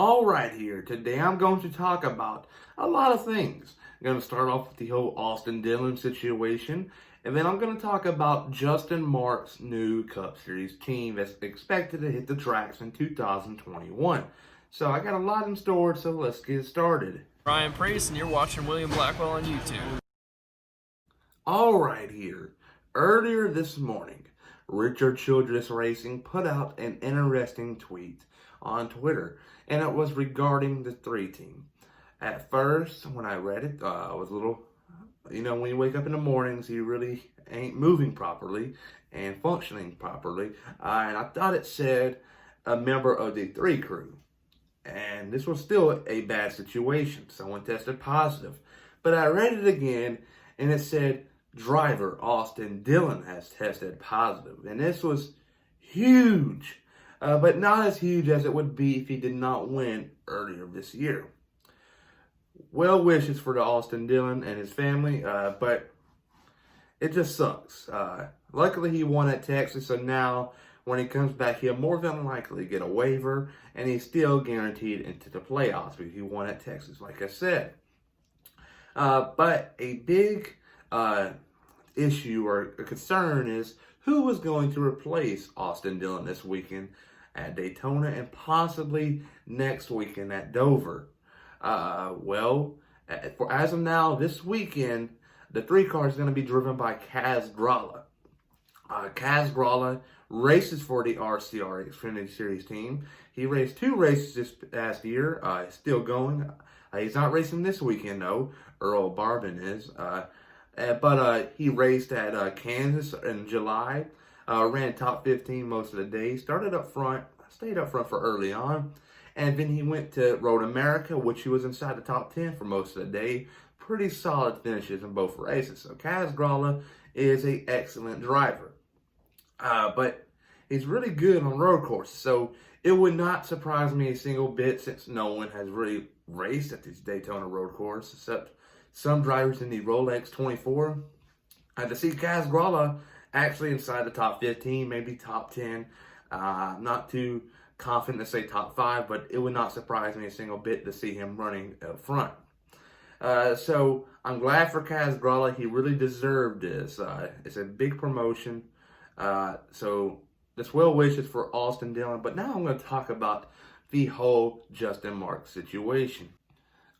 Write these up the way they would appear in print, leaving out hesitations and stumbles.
All right, here. Today I'm going to talk about a lot of things. I'm going to start off with the whole Austin Dillon situation, and then I'm going to talk about Justin Marks' new Cup Series team that's expected to hit the tracks in 2021. So I got a lot in store, so let's get started. Ryan Priest, and you're watching William Blackwell on YouTube. All right, here. Earlier this morning, Richard Childress Racing put out an interesting tweet on Twitter, and it was regarding the 3 team. At first, when I read it, I was a little, when you wake up in the mornings, you really ain't moving properly and functioning properly. And I thought it said a member of the 3 crew. And this was still a bad situation. Someone tested positive. But I read it again, and it said driver Austin Dillon has tested positive. And this was huge. But not as huge as it would be if he did not win earlier this year. Well wishes for the Austin Dillon and his family, but it just sucks. Luckily, he won at Texas, so now when he comes back, he'll more than likely get a waiver, and he's still guaranteed into the playoffs because he won at Texas, like I said. But a big issue or concern is who is going to replace Austin Dillon this weekend at Daytona and possibly next weekend at Dover. As of now, this weekend, the 3 car is going to be driven by Kaz Gralla. Kaz Gralla races for the RCR Xfinity Series team. He raced 2 races this past year. He's still going. He's not racing this weekend, though. Earl Barbin is. But he raced at Kansas in July. Ran top 15 most of the day. Started up front. Stayed up front for early on. And then he went to Road America, which he was inside the top 10 for most of the day. Pretty solid finishes in both races. So Kaz Gralla is an excellent driver. But he's really good on road courses. So it would not surprise me a single bit since no one has really raced at this Daytona road course except some drivers in the Rolex 24. To see Kaz Gralla actually inside the top 15, maybe top 10. Not too confident to say top 5, but it would not surprise me a single bit to see him running up front. So I'm glad for Kaz Gralla. He really deserved this. It's a big promotion. So just well wishes for Austin Dillon. But now I'm going to talk about the whole Justin Marks situation.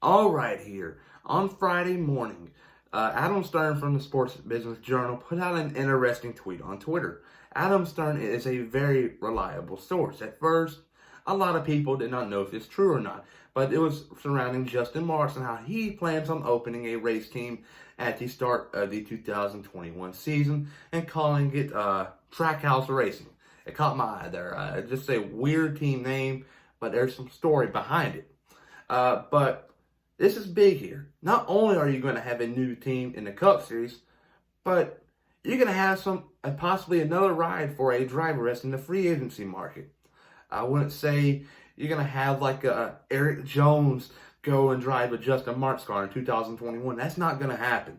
All right, here. On Friday morning, Adam Stern from the Sports Business Journal put out an interesting tweet on Twitter. Adam Stern is a very reliable source. At first, a lot of people did not know if it's true or not, but it was surrounding Justin Marks and how he plans on opening a race team at the start of the 2021 season and calling it Trackhouse Racing. It caught my eye there. Just a weird team name, but there's some story behind it. But this is big here. Not only are you going to have a new team in the Cup Series, but you're going to have possibly another ride for a driver that's in the free agency market. I wouldn't say you're going to have like Eric Jones go and drive a Justin Marks car in 2021. That's not going to happen.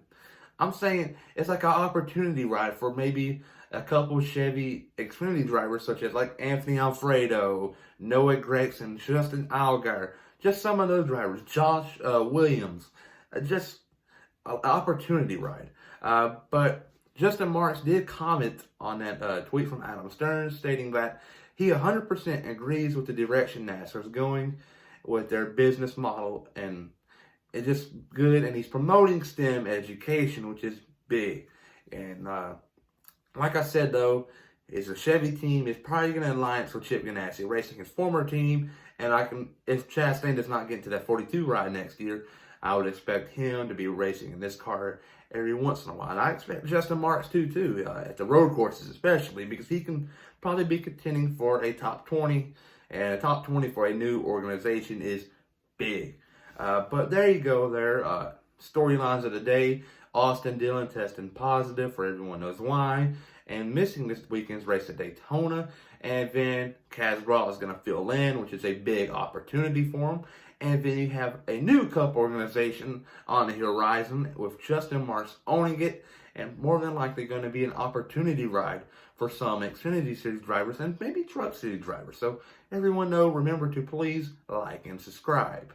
I'm saying it's like an opportunity ride for maybe a couple Chevy Xfinity drivers such as like Anthony Alfredo, Noah Gregson, Justin Allgaier, just some of those drivers, Josh Williams, just an opportunity ride. But Justin Marks did comment on that tweet from Adam Stern stating that he 100% agrees with the direction NASCAR is going with their business model, and it's just good, and he's promoting STEM education, which is big. And like I said, though, it's a Chevy team. It's probably going to alliance with Chip Ganassi Racing, his former team, and if Chastain does not get into that 42 ride next year, I would expect him to be racing in this car every once in a while. And I expect Justin Marks too, at the road courses especially, because he can probably be contending for a top 20, and a top 20 for a new organization is big. But there you go there. Storylines of the day. Austin Dillon testing positive for everyone knows why, and missing this weekend's race at Daytona. And then Kaz Gralla is going to fill in, which is a big opportunity for him. And then you have a new Cup organization on the horizon with Justin Marks owning it, and more than likely going to be an opportunity ride for some Xfinity Series drivers and maybe Truck Series drivers. So everyone know, remember to please like and subscribe.